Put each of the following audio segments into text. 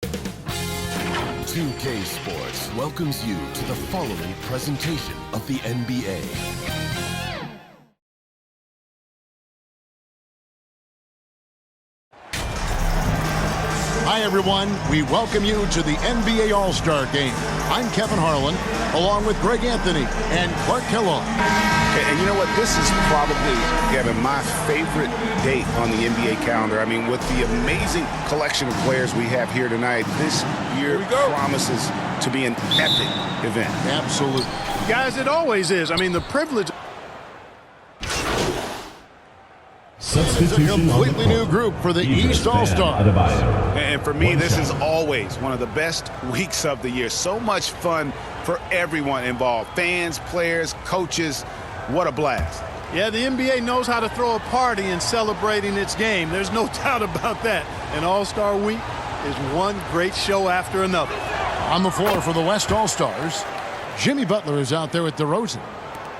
2K Sports welcomes you to the following presentation of the NBA. Hi, everyone. We welcome you to the NBA All-Star Game. I'm Kevin Harlan, along with Greg Anthony and Clark Kellogg. And you know what? This is probably, Kevin, my favorite date on the NBA calendar. I mean, with the amazing collection of players we have here tonight, this year promises to be an epic event. Absolutely. Guys, it always is. I mean, the privilege. This is a completely new group for the East All-Star. And for me, this is always one of the best weeks of the year. So much fun for everyone involved. Fans, players, coaches. What a blast. Yeah, the NBA knows how to throw a party in celebrating its game. There's no doubt about that. And All-Star Week is one great show after another. On the floor for the West All-Stars, Jimmy Butler is out there with DeRozan.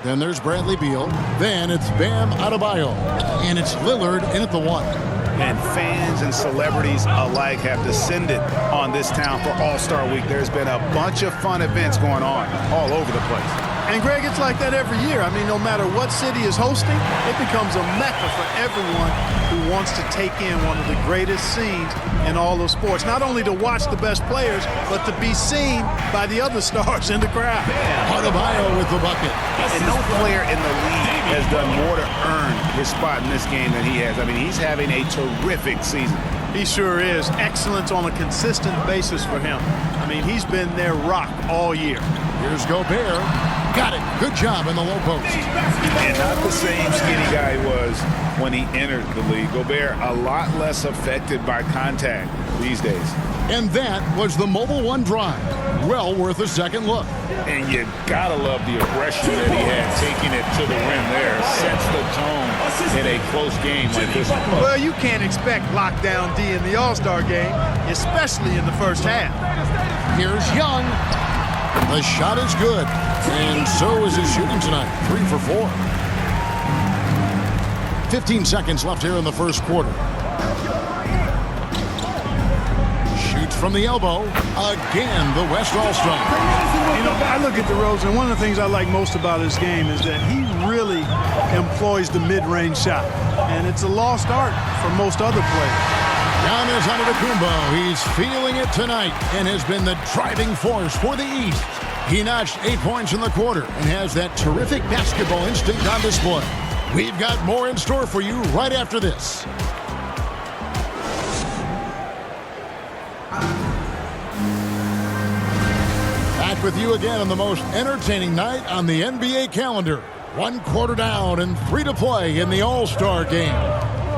Then there's Bradley Beal. Then it's Bam Adebayo. And it's Lillard in at the 1. And fans and celebrities alike have descended on this town for All-Star Week. There's been a bunch of fun events going on all over the place. And, Greg, it's like that every year. I mean, no matter what city is hosting, it becomes a mecca for everyone who wants to take in one of the greatest scenes in all of sports. Not only to watch the best players, but to be seen by the other stars in the crowd. Adebayo with the bucket. And no player in the league has done more to earn his spot in this game than he has. I mean, he's having a terrific season. He sure is. Excellence on a consistent basis for him. I mean, he's been their rock all year. Here's Gobert. Got it. Good job in the low post. And not the same skinny guy he was when he entered the league. Gobert a lot less affected by contact these days. And that was the Mobile One drive. Well worth a second look. And you gotta love the aggression that he had taking it to the rim there. Sets the tone in a close game like this one. Well, you can't expect lockdown D in the All-Star game, especially in the first half. Here's Young. The shot is good. And so is his shooting tonight. 3 for 4. 15 seconds left here in the first quarter. Shoots from the elbow. Again, the West All-Star. You know, I look at DeRozan. One of the things I like most about his game is that he really employs the mid-range shot. And it's a lost art for most other players. Giannis Antetokounmpo. He's feeling it tonight and has been the driving force for the East. He notched 8 points in the quarter and has that terrific basketball instinct on display. We've got more in store for you right after this. Back with you again on the most entertaining night on the NBA calendar. 1 quarter down and 3 to play in the All-Star game.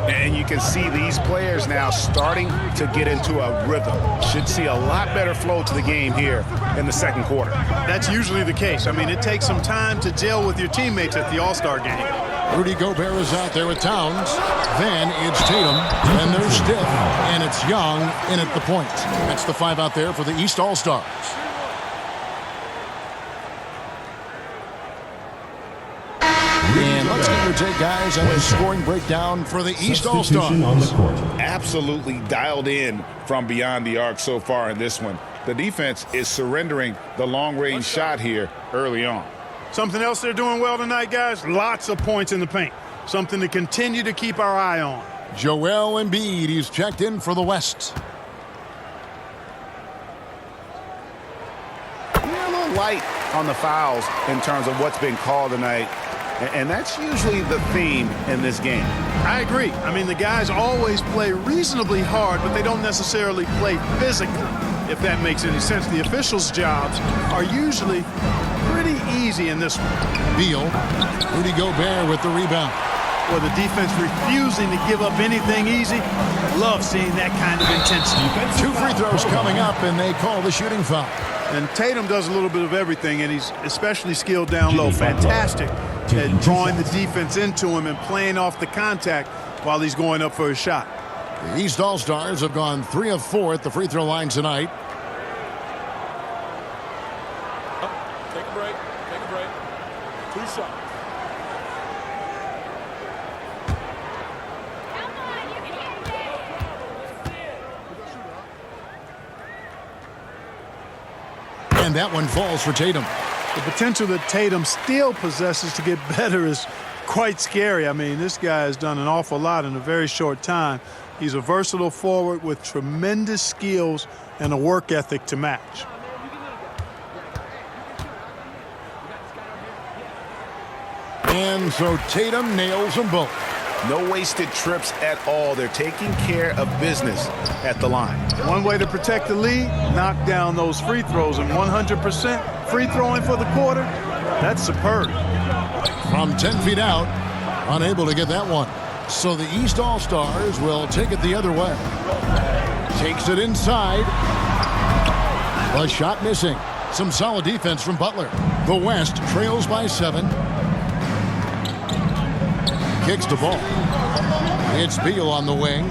And you can see these players now starting to get into a rhythm. Should see a lot better flow to the game here in the second quarter. That's usually the case. I mean, it takes some time to gel with your teammates at the All-Star game. Rudy Gobert is out there with Towns. Then it's Tatum. Then there's Steph. And it's Young in at the point. That's the 5 out there for the East All-Stars. And let's get your take, guys, on the scoring breakdown for the East All-Stars. Absolutely dialed in from beyond the arc so far in this one. The defense is surrendering the long-range shot here early on. Something else they're doing well tonight, guys, lots of points in the paint. Something to continue to keep our eye on. Joel Embiid, he's checked in for the West. A little light on the fouls in terms of what's been called tonight. And that's usually the theme in this game. I agree. I mean, the guys always play reasonably hard, but they don't necessarily play physically, if that makes any sense. The officials' jobs are usually pretty easy in this one. Beal, Rudy Gobert with the rebound. Or the defense refusing to give up anything easy. Love seeing that kind of intensity. 2 free throws coming up, and they call the shooting foul. And Tatum does a little bit of everything, and he's especially skilled down low. Fantastic at drawing the defense into him and playing off the contact while he's going up for his shot. The East All-Stars have gone 3 of 4 at the free throw line tonight. Take a break. Take a break. 2 shots. And that one falls for Tatum. The potential that Tatum still possesses to get better is quite scary. I mean, this guy has done an awful lot in a very short time. He's a versatile forward with tremendous skills and a work ethic to match. And so Tatum nails them both. No wasted trips at all. They're taking care of business at the line. One way to protect the lead, knock down those free throws, and 100% free throwing for the quarter, that's superb. From 10 feet out, unable to get that one. So the East All-Stars will take it the other way. Takes it inside. The shot missing. Some solid defense from Butler. The West trails by 7. Kicks the ball. It's Beal on the wing.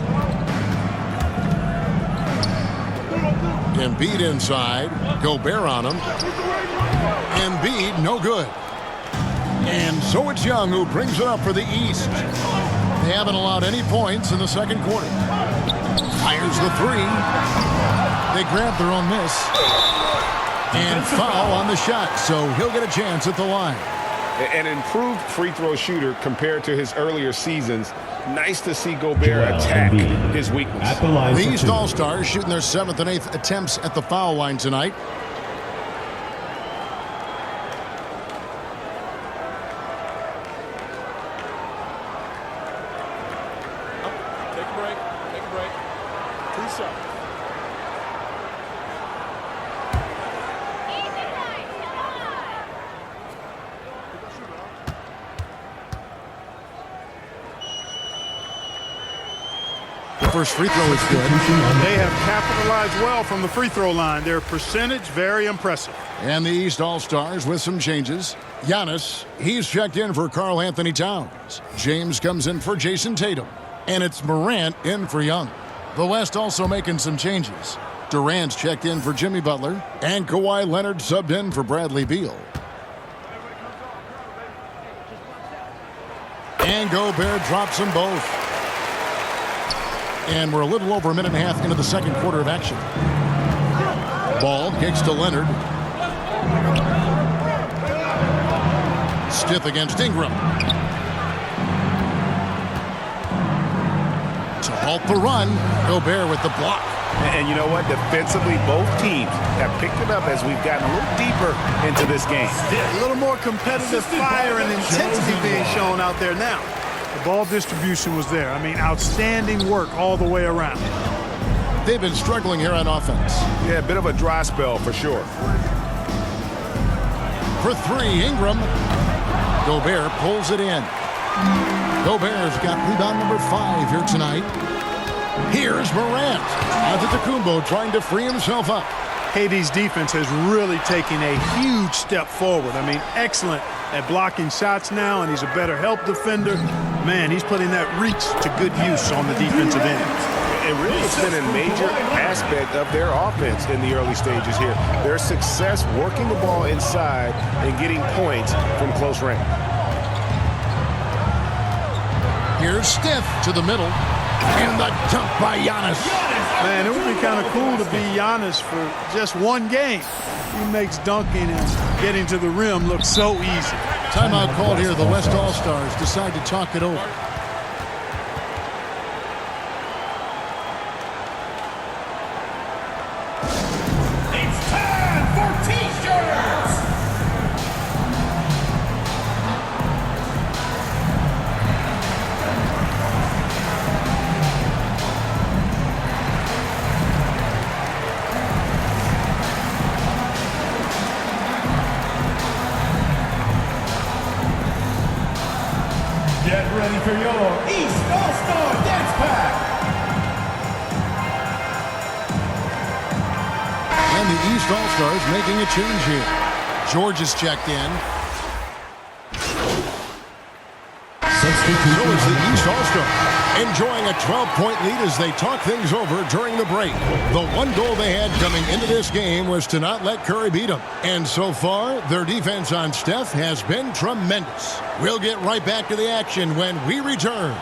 Embiid inside. Gobert on him. Embiid no good. And so it's Young who brings it up for the East. They haven't allowed any points in the second quarter. Fires the 3. They grab their own miss. And foul on the shot, so he'll get a chance at the line. An improved free throw shooter compared to his earlier seasons. Nice to see Gobert attack his weakness. The East All-Stars shooting their 7th and 8th attempts at the foul line tonight. Take a break. Take a break. 2 shots. First free throw is good. They have capitalized well from the free throw line. Their percentage, very impressive. And the East All-Stars with some changes. Giannis, he's checked in for Karl Anthony Towns. James comes in for Jason Tatum. And it's Morant in for Young. The West also making some changes. Durant's checked in for Jimmy Butler. And Kawhi Leonard subbed in for Bradley Beal. And Gobert drops them both. And we're a little over a minute and a half into the second quarter of action. Ball kicks to Leonard. Stiff against Ingram. To halt the run, Gobert with the block. And you know what? Defensively, both teams have picked it up as we've gotten a little deeper into this game. A little more competitive fire and intensity being shown out there now. The ball distribution was there. I mean, outstanding work all the way around. They've been struggling here on offense. Yeah, a bit of a dry spell for sure. For 3, Ingram. Gobert pulls it in. Gobert's got rebound number 5 here tonight. Here's Morant. Antetokounmpo trying to free himself up. KD's defense has really taken a huge step forward. I mean, excellent at blocking shots now, and he's a better help defender. Man, he's putting that reach to good use on the defensive end. And really, it's been a major aspect of their offense in the early stages here. Their success working the ball inside and getting points from close range. Here's Steph to the middle. And the dunk by Giannis. Man, it would be kind of cool to be Giannis for just one game. He makes dunking and getting to the rim look so easy. Timeout called here. The West All-Stars decide to talk it over. It's time for T-shirts! Get ready for your East All-Star Dance Pack! And the East All-Stars making a change here. George is checked in. So is the East All-Stars enjoying a 12-point lead as they talk things over during the break. The one goal they had coming into this game was to not let Curry beat them. And so far, their defense on Steph has been tremendous. We'll get right back to the action when we return.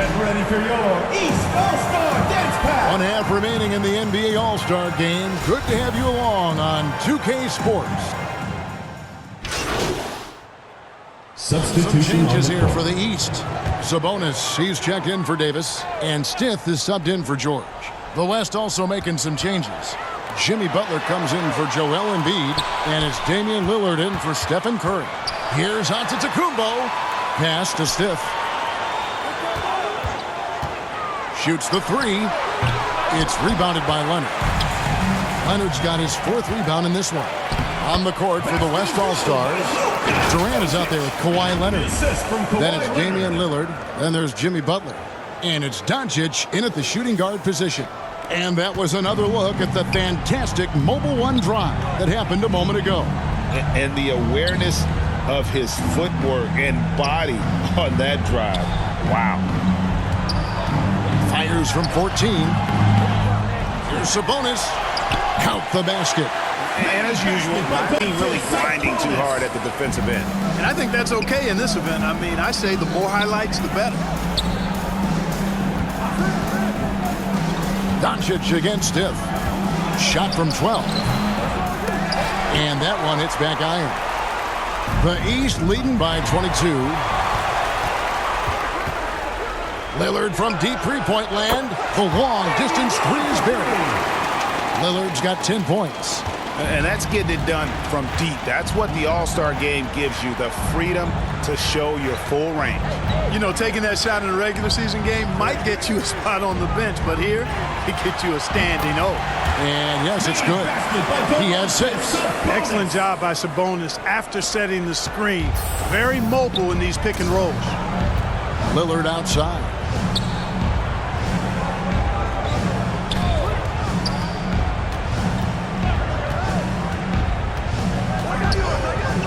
Get ready for your East All-Star Dance Pass. 1/2 remaining in the NBA All-Star Game. Good to have you along on 2K Sports. Some changes here for the East. Sabonis, he's checked in for Davis, and Stith is subbed in for George. The West also making some changes. Jimmy Butler comes in for Joel Embiid, and it's Damian Lillard in for Stephen Curry. Here's Antetokounmpo. Pass to Stith. Shoots the three. It's rebounded by Leonard. Leonard's got his 4th rebound in this one. On the court for the West All-Stars, Durant is out there with Kawhi Leonard. Then it's Damian Lillard. Then there's Jimmy Butler. And it's Doncic in at the shooting guard position. And that was another look at the fantastic Mobile One drive that happened a moment ago. And the awareness of his footwork and body on that drive. Wow. Fires from 14. Here's Sabonis. Count the basket. And as usual, my team really grinding too hard at the defensive end. And I think that's okay in this event. I mean, I say the more highlights, the better. Doncic against Stith. Shot from 12. And that one hits back iron. The East leading by 22. Lillard from deep three-point land. The long-distance three is buried. Lillard's got 10 points. And that's getting it done from deep. That's what the All-Star Game gives you, the freedom to show your full range. You know, taking that shot in a regular season game might get you a spot on the bench, but here, it gets you a standing O. And yes, it's good. He has 6. Excellent job by Sabonis after setting the screen. Very mobile in these pick and rolls. Lillard outside.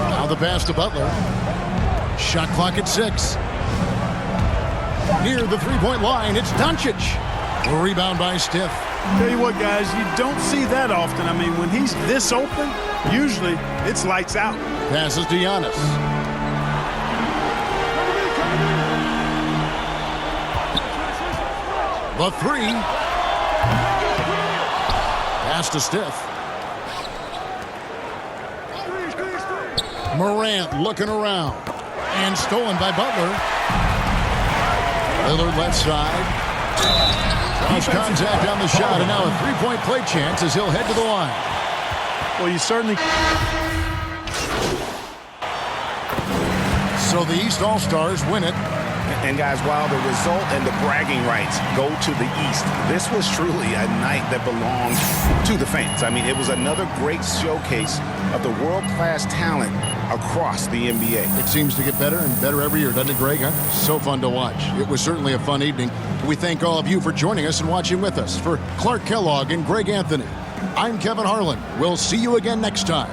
Now the pass to Butler. Shot clock at 6. Near the three-point line, it's Doncic. Rebound by Stith. Tell you what, guys, you don't see that often. I mean, when he's this open, usually it's lights out. Passes to Giannis. The 3. Pass to Stith. Morant looking around. And stolen by Butler. Lillard left side. Draws contact on the shot, and now a three-point play chance as he'll head to the line. Well, you certainly... So the East All-Stars win it. And guys, while the result and the bragging rights go to the East, this was truly a night that belonged to the fans. I mean, it was another great showcase of the world-class talent across the NBA. It seems to get better and better every year, doesn't it, Greg? Huh? So fun to watch. It was certainly a fun evening. We thank all of you for joining us and watching with us. For Clark Kellogg and Greg Anthony, I'm Kevin Harlan. We'll see you again next time.